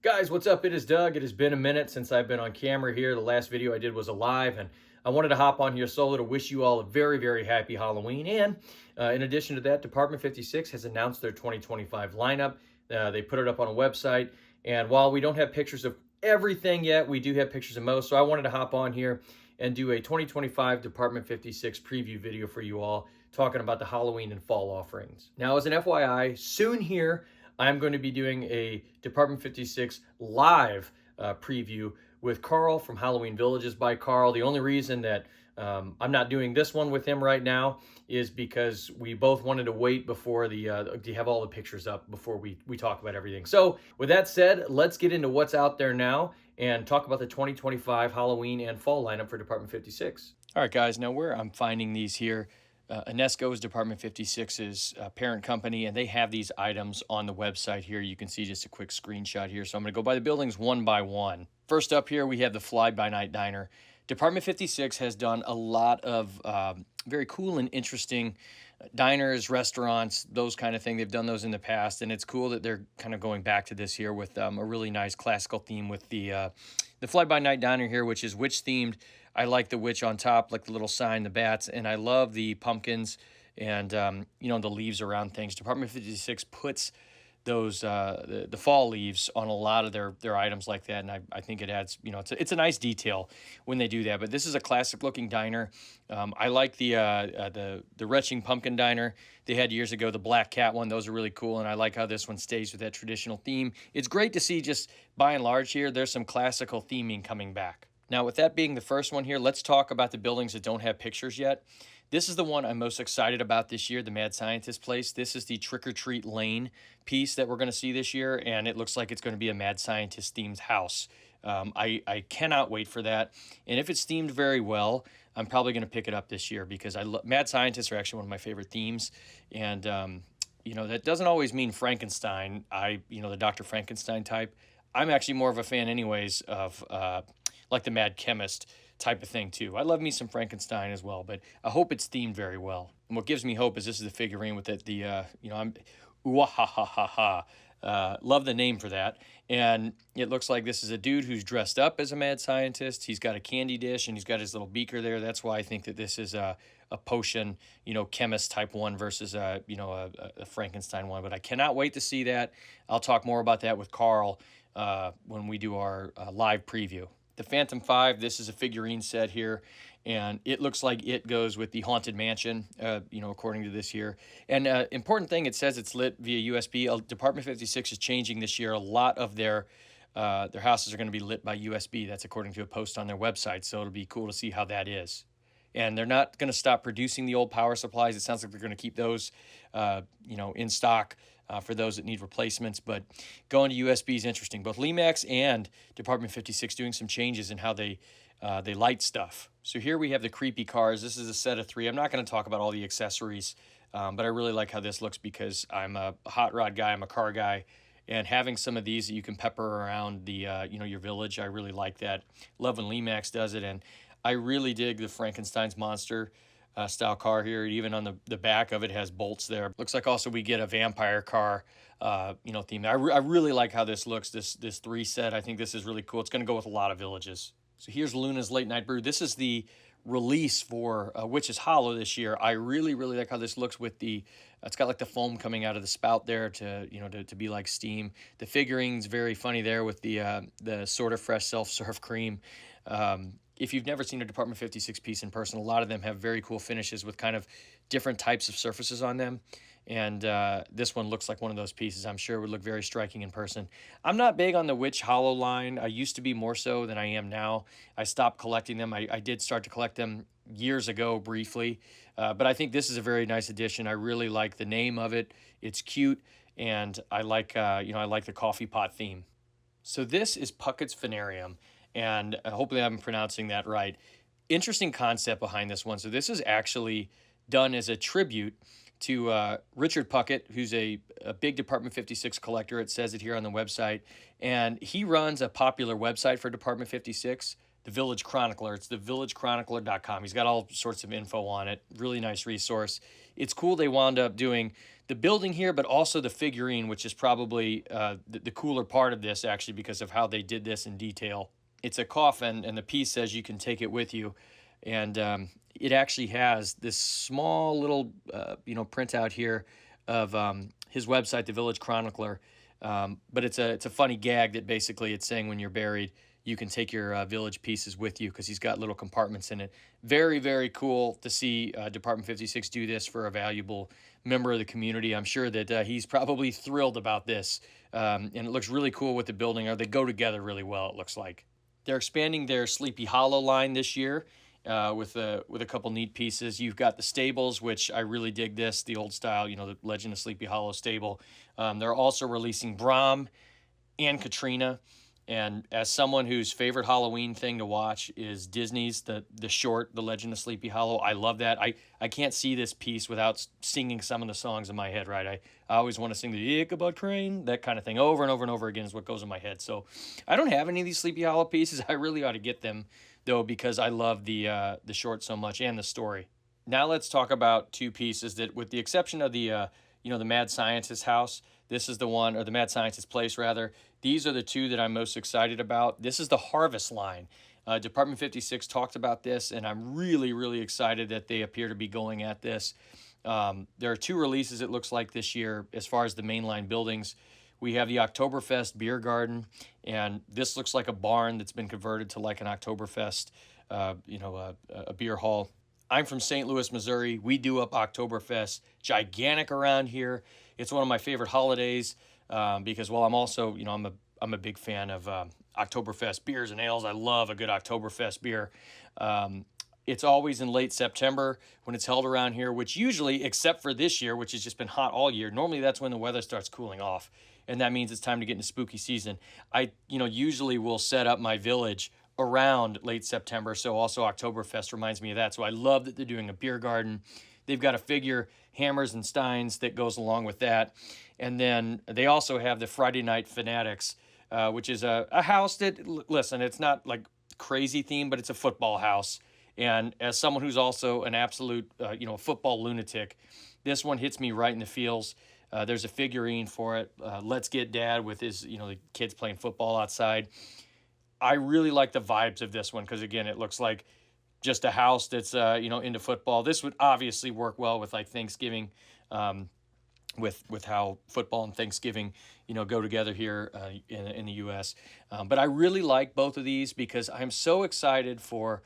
Guys, what's up? It is Doug. It has been a minute since I've been on camera here. The last video I did was a live, and I wanted to hop on here solo to wish you all a very, very happy Halloween. And in addition to that, Department 56 has announced their 2025 lineup. They put it up on a website, and while we don't have pictures of everything yet, we do have pictures of most. So I wanted to hop on here and do a 2025 Department 56 preview video for you all, talking about the Halloween and fall offerings. Now, as an FYI, soon here, I'm going to be doing a Department 56 live preview with Carl from Halloween Villages by Carl. The only reason that I'm not doing this one with him right now is because we both wanted to wait before to have all the pictures up before we talk about everything. So with that said, let's get into what's out there now and talk about the 2025 Halloween and fall lineup for Department 56. All right, guys, now where I'm finding these here, Enesco is Department 56's parent company, and they have these items on the website here. You can see just a quick screenshot here. So I'm going to go by the buildings one by one. First up here, we have the Fly-By-Night Diner. Department 56 has done a lot of very cool and interesting diners, restaurants, those kind of thing. They've done those in the past, and it's cool that they're kind of going back to this here with a really nice classical theme with the Fly-By-Night Diner here, which is witch themed. I like the witch on top, like the little sign, the bats, and I love the pumpkins and the leaves around things. Department 56 puts those the fall leaves on a lot of their items like that, and I think it adds, it's a nice detail when they do that. But this is a classic looking diner. I like the retching pumpkin diner they had years ago, the black cat one. Those are really cool, and I like how this one stays with that traditional theme. It's great to see, just by and large here, there's some classical theming coming back. Now, with that being the first one here, let's talk about the buildings that don't have pictures yet. This is the one I'm most excited about this year, the Mad Scientist place. This is the Trick or Treat Lane piece that we're going to see this year, and it looks like it's going to be a Mad Scientist themed house. I cannot wait for that. And if it's themed very well, I'm probably going to pick it up this year because Mad Scientists are actually one of my favorite themes. And, that doesn't always mean Frankenstein. The Dr. Frankenstein type. I'm actually more of a fan anyways of like the Mad Chemist type of thing too. I love me some Frankenstein as well, but I hope it's themed very well. And what gives me hope is this is the figurine with I'm ooh-ah-ha-ha-ha-ha. Love the name for that. And it looks like this is a dude who's dressed up as a mad scientist. He's got a candy dish and he's got his little beaker there. That's why I think that this is a potion, chemist type one versus a Frankenstein one. But I cannot wait to see that. I'll talk more about that with Carl when we do our live preview. The Phantom 5, this is a figurine set here, and it looks like it goes with the Haunted Mansion, according to this here. And important thing, it says it's lit via USB. Department 56 is changing this year. A lot of their houses are going to be lit by USB. That's according to a post on their website, so it'll be cool to see how that is. And they're not going to stop producing the old power supplies. It sounds like they're going to keep those, in stock for those that need replacements. But going to USB is interesting. Both Limax and Department 56 doing some changes in how they light stuff. So here we have the creepy cars. This is a set of 3. I'm not going to talk about all the accessories, but I really like how this looks because I'm a hot rod guy. I'm a car guy. And having some of these that you can pepper around the, your village, I really like that. Love when Limax does it. And I really dig the Frankenstein's monster style car here. Even on the back of it has bolts there. Looks like also we get a vampire car, theme. I really like how this looks, this 3 set. I think this is really cool. It's going to go with a lot of villages. So here's Luna's Late Night Brew. This is the release for Witch's Hollow this year. I really, really like how this looks with it's got like the foam coming out of the spout there to be like steam. The figurine's very funny there with the sort of fresh self-serve cream. If you've never seen a Department 56 piece in person, a lot of them have very cool finishes with kind of different types of surfaces on them. And this one looks like one of those pieces. I'm sure it would look very striking in person. I'm not big on the Witch Hollow line. I used to be more so than I am now. I stopped collecting them. I did start to collect them years ago briefly. But I think this is a very nice addition. I really like the name of it. It's cute. And I like, I like the coffee pot theme. So this is Puckets Fenerium. And hopefully I'm pronouncing that right. Interesting concept behind this one. So this is actually done as a tribute to Richard Puckett, who's a big Department 56 collector. It says it here on the website. And he runs a popular website for Department 56, the Village Chronicler. It's thevillagechronicler.com. He's got all sorts of info on it. Really nice resource. It's cool they wound up doing the building here, but also the figurine, which is probably the cooler part of this, actually, because of how they did this in detail. It's a coffin, and the piece says you can take it with you. And it actually has this small little, printout here of his website, the Village Chronicler. But it's a funny gag that basically it's saying when you're buried, you can take your village pieces with you because he's got little compartments in it. Very, very cool to see Department 56 do this for a valuable member of the community. I'm sure that he's probably thrilled about this. And it looks really cool with the building. They go together really well, it looks like. They're expanding their Sleepy Hollow line this year with a couple neat pieces. You've got the stables, which I really dig this, the old style, the Legend of Sleepy Hollow stable. They're also releasing Brom and Katrina. And as someone whose favorite Halloween thing to watch is Disney's the short, The Legend of Sleepy Hollow, I love that. I can't see this piece without singing some of the songs in my head, right? I always want to sing the Ichabod Crane, that kind of thing, over and over and over again is what goes in my head. So I don't have any of these Sleepy Hollow pieces. I really ought to get them, though, because I love the short so much and the story. Now let's talk about two pieces that, with the exception of the Mad Scientist house, this is the one, or the Mad Scientist place, rather. These are the two that I'm most excited about. This is the Harvest line. Department 56 talked about this, and I'm really, really excited that they appear to be going at this. There are two releases, it looks like, this year as far as the mainline buildings. We have the Oktoberfest beer garden, and this looks like a barn that's been converted to like an Oktoberfest, a beer hall. I'm from St. Louis, Missouri. We do up Oktoberfest, gigantic around here. It's one of my favorite holidays because, well, I'm also, I'm a big fan of Oktoberfest beers and ales. I love a good Oktoberfest beer. It's always in late September when it's held around here, which usually, except for this year, which has just been hot all year, normally that's when the weather starts cooling off. And that means it's time to get into spooky season. I, usually will set up my village around late September. So also Oktoberfest reminds me of that. So I love that they're doing a beer garden. They've got a figure, Hammers and Steins, that goes along with that. And then they also have the Friday Night Fanatics, which is a house that, listen, it's not like crazy theme, but it's a football house. And as someone who's also an absolute, football lunatic, this one hits me right in the feels. There's a figurine for it. Let's Get Dad with his, the kids playing football outside. I really like the vibes of this one because, again, it looks like just a house that's, into football. This would obviously work well with like Thanksgiving, with how football and Thanksgiving, go together here in the U.S. But I really like both of these because I'm so excited for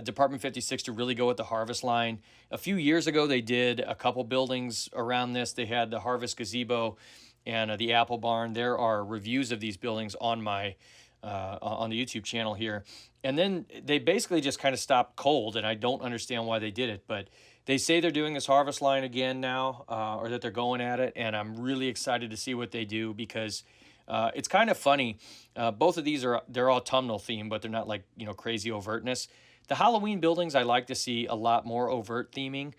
Department 56 to really go with the Harvest line. A few years ago, they did a couple buildings around this. They had the Harvest Gazebo and the Apple Barn. There are reviews of these buildings on my on the YouTube channel here. And then they basically just kind of stopped cold, and I don't understand why they did it, but they say they're doing this Harvest line again now, or that they're going at it, and I'm really excited to see what they do because it's kind of funny. Both of these they're autumnal themed, but they're not like, crazy overtness. The Halloween buildings, I like to see a lot more overt theming,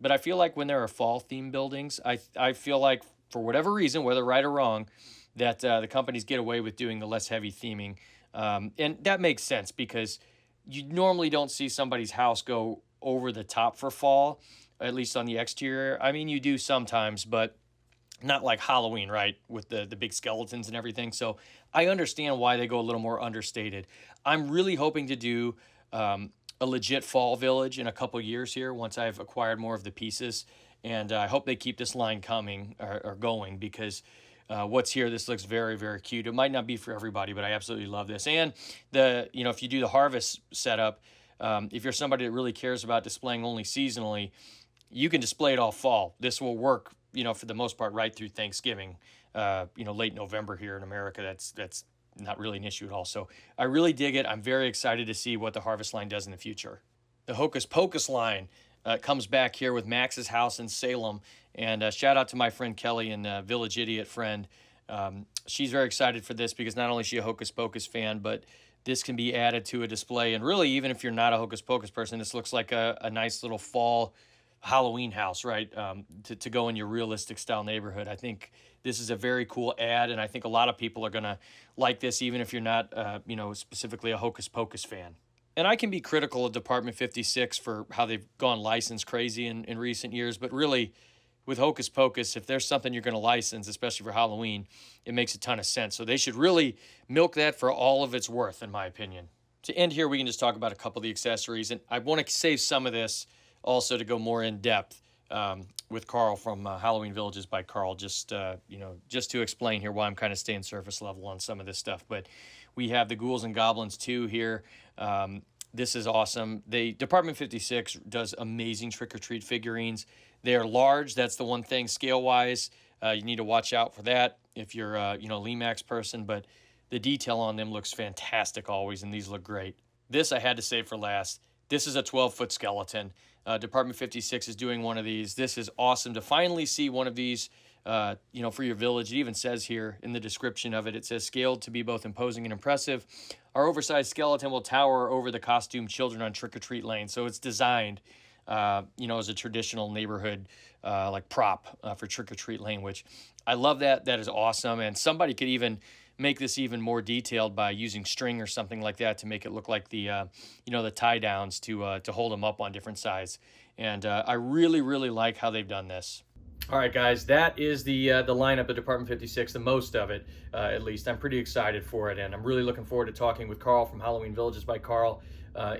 but I feel like when there are fall themed buildings, I feel like for whatever reason, whether right or wrong, that the companies get away with doing the less heavy theming. And that makes sense because you normally don't see somebody's house go over the top for fall, at least on the exterior. I mean, you do sometimes, but not like Halloween, right, with the big skeletons and everything. So I understand why they go a little more understated. I'm really hoping to do a legit fall village in a couple years here once I've acquired more of the pieces. And I hope they keep this line coming or going because what's here, this looks very, very cute. It might not be for everybody, but I absolutely love this. And if you do the Harvest setup, if you're somebody that really cares about displaying only seasonally, you can display it all fall. This will work, for the most part, right through Thanksgiving, late November here in America. That's not really an issue at all. So I really dig it. I'm very excited to see what the Harvest line does in the future. The Hocus Pocus line comes back here with Max's house in Salem. And shout out to my friend Kelly and Village Idiot friend. She's very excited for this because not only is she a Hocus Pocus fan, but this can be added to a display. And really, even if you're not a Hocus Pocus person, this looks like a nice little fall Halloween house, right? To go in your realistic style neighborhood. I think this is a very cool ad, and I think a lot of people are gonna like this, even if you're not, specifically a Hocus Pocus fan. And I can be critical of Department 56 for how they've gone license crazy in recent years, but really, with Hocus Pocus, if there's something you're going to license, especially for Halloween, it makes a ton of sense. So they should really milk that for all of its worth, in my opinion. To end here, we can just talk about a couple of the accessories, and I want to save some of this also to go more in depth with Carl from Halloween Villages by Carl, just to explain here why I'm kind of staying surface level on some of this stuff. But we have the Ghouls and Goblins 2 here. This is awesome. Department 56 does amazing trick-or-treat figurines. They are large. That's the one thing scale-wise. You need to watch out for that if you're a Limax person, but the detail on them looks fantastic always, and these look great. This I had to save for last. This is a 12-foot skeleton. Department 56 is doing one of these. This is awesome to finally see one of these, for your village. It even says here in the description of it, it says scaled to be both imposing and impressive. Our oversized skeleton will tower over the costumed children on trick-or-treat lane. So it's designed, as a traditional neighborhood like prop for trick-or-treat lane, which I love that. That is awesome. And somebody could even make this even more detailed by using string or something like that to make it look like the tie downs to hold them up on different sides. And I really, really like how they've done this. All right, guys, that is the lineup of Department 56, the most of it, at least. I'm pretty excited for it, and I'm really looking forward to talking with Carl from Halloween Villages by Carl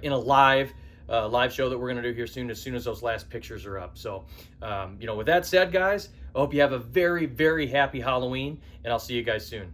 in a live show that we're going to do here soon as those last pictures are up. So, with that said, guys, I hope you have a very, very happy Halloween, and I'll see you guys soon.